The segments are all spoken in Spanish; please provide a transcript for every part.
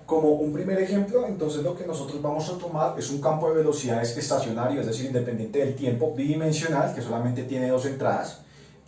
Como un primer ejemplo, entonces lo que nosotros vamos a tomar es un campo de velocidades estacionario, es decir, independiente del tiempo, bidimensional, que solamente tiene dos entradas.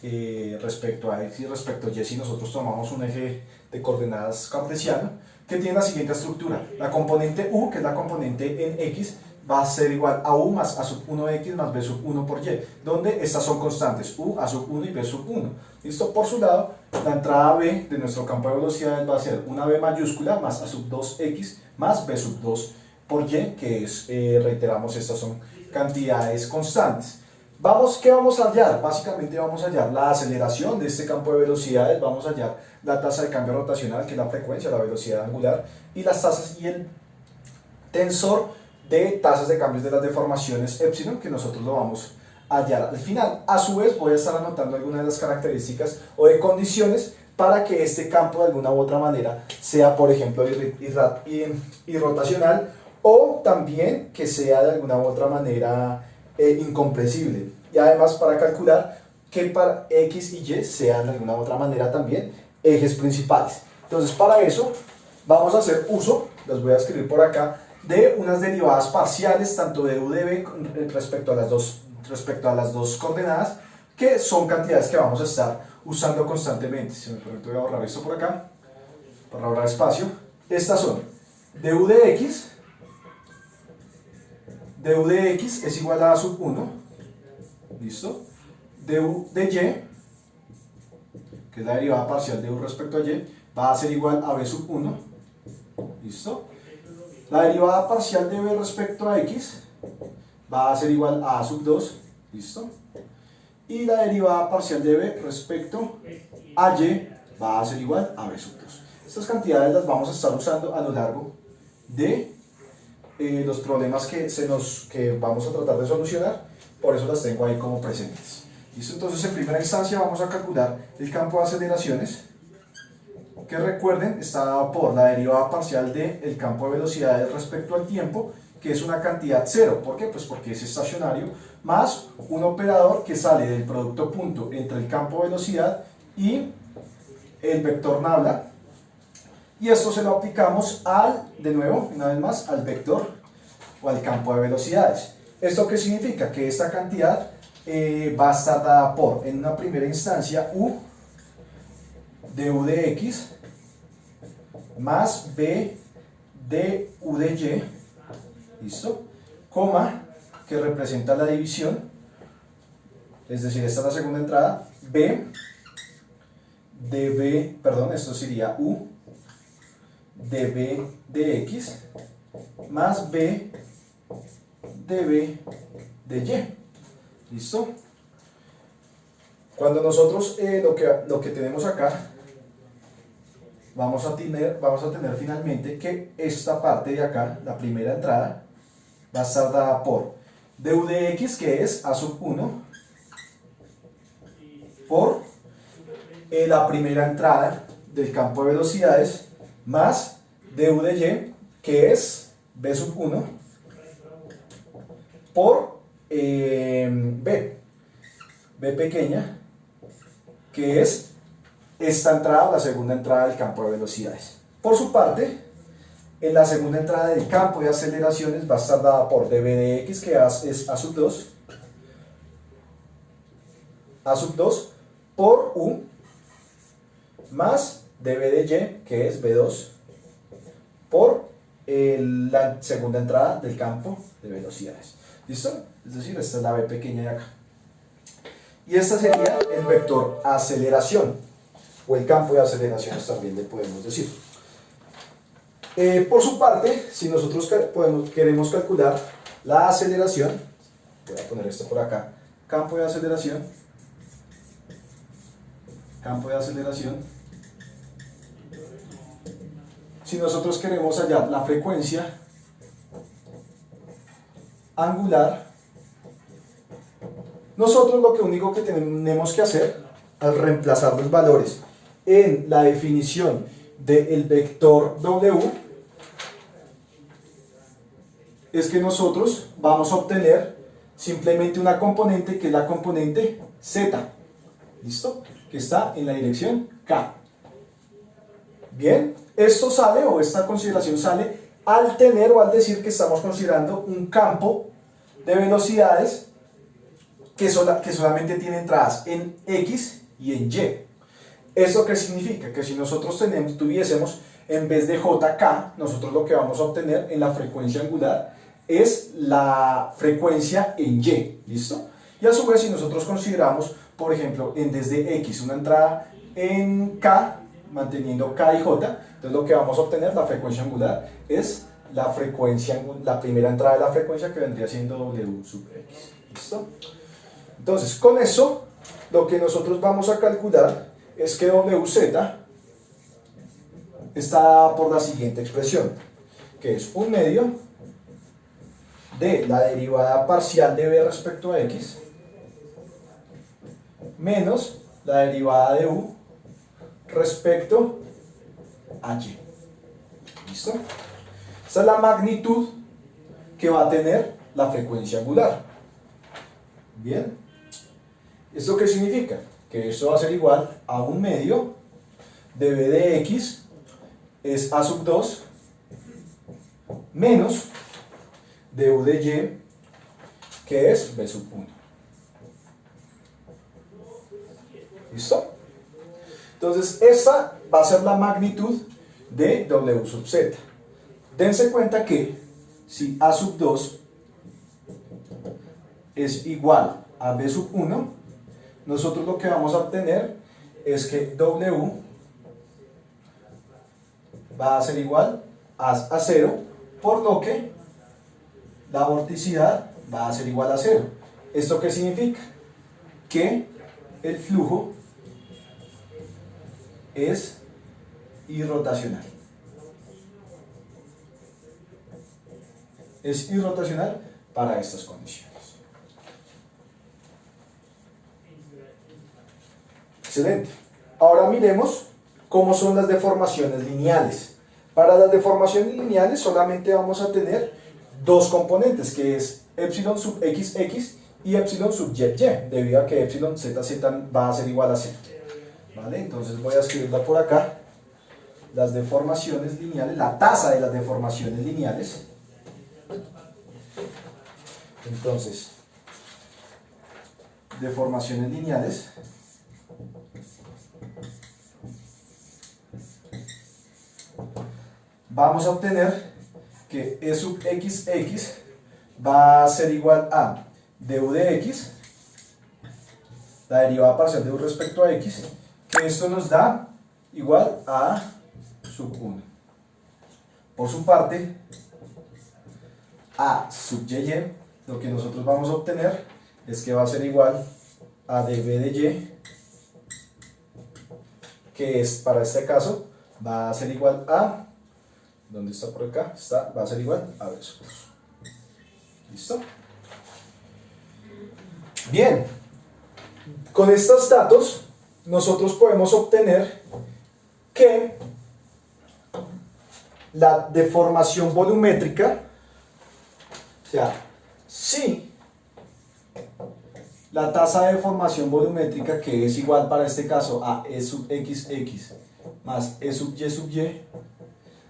Respecto a X y respecto a Y, si nosotros tomamos un eje de coordenadas cartesiano, que tiene la siguiente estructura. La componente U, que es la componente en X, va a ser igual a U más A sub 1X más B sub 1 por Y, donde estas son constantes, U, A sub 1 y B sub 1. ¿Listo? Por su lado, la entrada B de nuestro campo de velocidades va a ser una B mayúscula más A sub 2X más B sub 2 por Y, que es, reiteramos, estas son cantidades constantes. ¿Qué vamos a hallar? Básicamente vamos a hallar la aceleración de este campo de velocidades, vamos a hallar la tasa de cambio rotacional, que es la frecuencia, la velocidad angular, y las tasas y el tensor de tasas de cambios de las deformaciones epsilon, que nosotros lo vamos a hallar al final. A su vez voy a estar anotando algunas de las características o de condiciones para que este campo de alguna u otra manera sea, por ejemplo, irrotacional, o también que sea de alguna u otra manera incompresible, y además para calcular que para X y Y sean de alguna u otra manera también ejes principales. Entonces, para eso vamos a hacer uso, los voy a escribir por acá, de unas derivadas parciales tanto de U de B respecto a las dos coordenadas, que son cantidades que vamos a estar usando constantemente. Si me permite, voy a borrar esto por acá para ahorrar espacio. Estas son du de X es igual a sub 1, ¿listo? Du de Y, que es la derivada parcial de U respecto a Y, va a ser igual a B sub 1, ¿listo? La derivada parcial de B respecto a X va a ser igual a A sub 2, ¿listo? Y la derivada parcial de B respecto a Y va a ser igual a B sub 2. Estas cantidades las vamos a estar usando a lo largo de los problemas que vamos a tratar de solucionar, por eso las tengo ahí como presentes. ¿Listo? Entonces, en primera instancia vamos a calcular el campo de aceleraciones, que recuerden está dado por la derivada parcial del campo de velocidades respecto al tiempo, que es una cantidad cero. ¿Por qué? Pues porque es estacionario, más un operador que sale del producto punto entre el campo de velocidad y el vector nabla. Y esto se lo aplicamos de nuevo, una vez más, al vector o al campo de velocidades. ¿Esto qué significa? Que esta cantidad va a estar dada por, en una primera instancia, U de U de X más B de U de Y, ¿listo? Coma, que representa la división, es decir, esta es la segunda entrada, esto sería U de B de X más B de B de Y, ¿listo? Cuando nosotros lo que tenemos acá, vamos a tener finalmente que esta parte de acá, la primera entrada, va a estar dada por du de X, que es A sub 1, por la primera entrada del campo de velocidades, más du de Y, que es B sub 1, por B pequeña, que es esta entrada, la segunda entrada del campo de velocidades. Por su parte, en la segunda entrada del campo de aceleraciones va a estar dada por dB de X, que es A sub 2, por U, más dB de Y, que es B2, por la segunda entrada del campo de velocidades. ¿Listo? Es decir, esta es la B pequeña de acá. Y este sería el vector aceleración, o el campo de aceleraciones también le podemos decir. Por su parte, si nosotros queremos calcular la aceleración, voy a poner esto por acá, campo de aceleración, si nosotros queremos hallar la frecuencia angular, nosotros lo único que tenemos que hacer al reemplazar los valores en la definición del vector W es que nosotros vamos a obtener simplemente una componente que es la componente Z, ¿listo? Que está en la dirección K. Bien, Esto sale, o esta consideración sale, al tener o al decir que estamos considerando un campo de velocidades que solamente tiene entradas en X y en Y. ¿Esto qué significa? Que si nosotros tuviésemos en vez de JK, nosotros lo que vamos a obtener en la frecuencia angular es la frecuencia en Y, ¿listo? Y a su vez, si nosotros consideramos, por ejemplo, desde X una entrada en K, manteniendo K y J, entonces lo que vamos a obtener, la frecuencia angular, es la primera entrada de la frecuencia, que vendría siendo W sub X, ¿listo? Entonces, con eso, lo que nosotros vamos a calcular es que WZ está dada por la siguiente expresión, que es 1/2 de la derivada parcial de B respecto a X menos la derivada de U respecto a Y. ¿Listo? Esta es la magnitud que va a tener la frecuencia angular. Bien. ¿Esto qué significa? Que esto va a ser igual a 1/2 de B de X es A sub 2 menos de U de Y, que es B sub 1. ¿Listo? Entonces, esta va a ser la magnitud de W sub Z. Dense cuenta que si A sub 2 es igual a B sub 1, nosotros lo que vamos a obtener es que W va a ser igual a 0, por lo que la vorticidad va a ser igual a 0. ¿Esto qué significa? Que el flujo es irrotacional. Es irrotacional para estas condiciones. Excelente. Ahora miremos cómo son las deformaciones lineales. Para las deformaciones lineales solamente vamos a tener dos componentes, que es epsilon sub xx y epsilon sub yy, debido a que epsilon zz va a ser igual a 0. ¿Vale? Entonces voy a escribirla por acá. Las deformaciones lineales, la tasa de las deformaciones lineales. Entonces, deformaciones lineales vamos a obtener que E sub xx va a ser igual a du de x, la derivada parcial de u respecto a x, que esto nos da igual a sub 1. Por su parte, a sub y, lo que nosotros vamos a obtener es que va a ser igual a db de y, que es, para este caso, va a ser igual a, ¿dónde está por acá? Va a ser igual a b sub 2. ¿Listo? Bien, con estos datos nosotros podemos obtener que la deformación volumétrica, o sea, si la tasa de deformación volumétrica, que es igual para este caso a E sub xx más E sub y,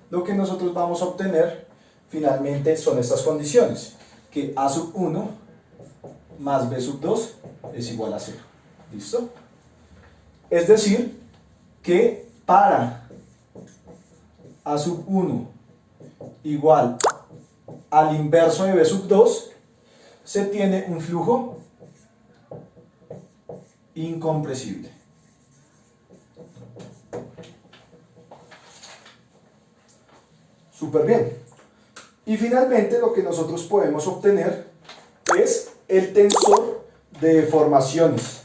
lo que nosotros vamos a obtener finalmente son estas condiciones, que A sub 1 más B sub 2 es igual a 0. ¿Listo? Es decir, que para A sub 1 igual al inverso de B sub 2, se tiene un flujo incompresible. Súper bien. Y finalmente lo que nosotros podemos obtener es el tensor de deformaciones,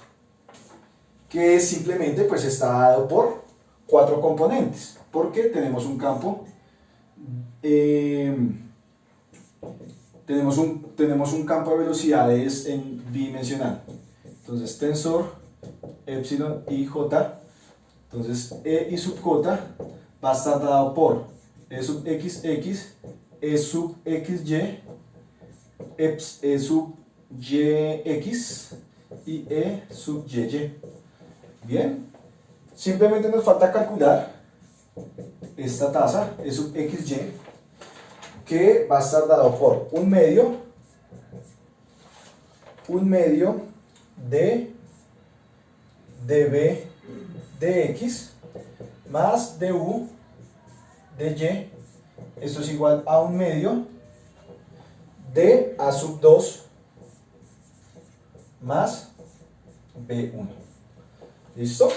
que simplemente pues está dado por 4 componentes, porque tenemos un campo, tenemos un campo de velocidades bidimensional. Entonces tensor epsilon y j, entonces E y sub j va a estar dado por E sub xx, E sub xy, E sub yx y E sub y. Bien, simplemente nos falta calcular esta tasa E sub xy, que va a estar dado por un medio de dB de x más du de y. Esto es igual a un medio de a sub 2 más b1. ¿Listo?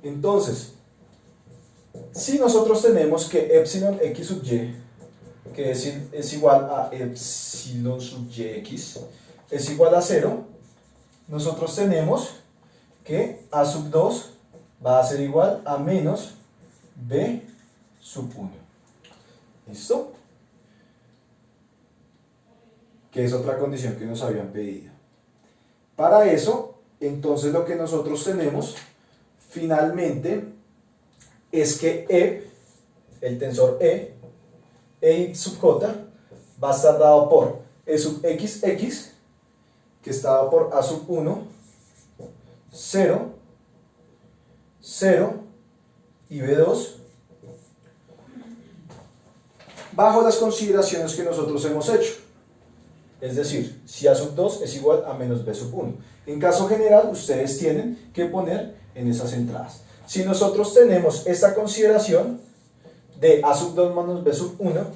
Entonces, si nosotros tenemos que epsilon x sub y, que es igual a epsilon sub yx, es igual a 0, nosotros tenemos que a sub 2 va a ser igual a menos b sub 1. ¿Listo? Que es otra condición que nos habían pedido. Para eso, entonces lo que nosotros tenemos finalmente es que el tensor E sub j, va a estar dado por E sub xx, que está dado por a sub 1, 0, 0 y b2, bajo las consideraciones que nosotros hemos hecho. Es decir, si a sub 2 es igual a menos b sub 1. En caso general, ustedes tienen que poner en esas entradas. Si nosotros tenemos esta consideración de a sub 2 menos b sub 1,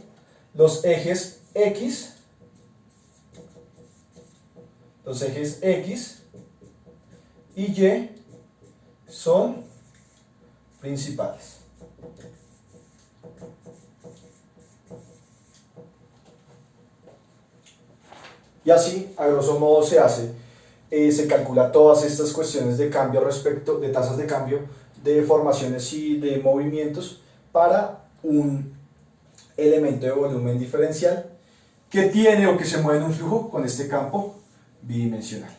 los ejes x y y son principales. Y así, a grosso modo, se calcula todas estas cuestiones de cambio respecto de tasas de cambio, de formaciones y de movimientos para un elemento de volumen diferencial que tiene o que se mueve en un flujo con este campo bidimensional.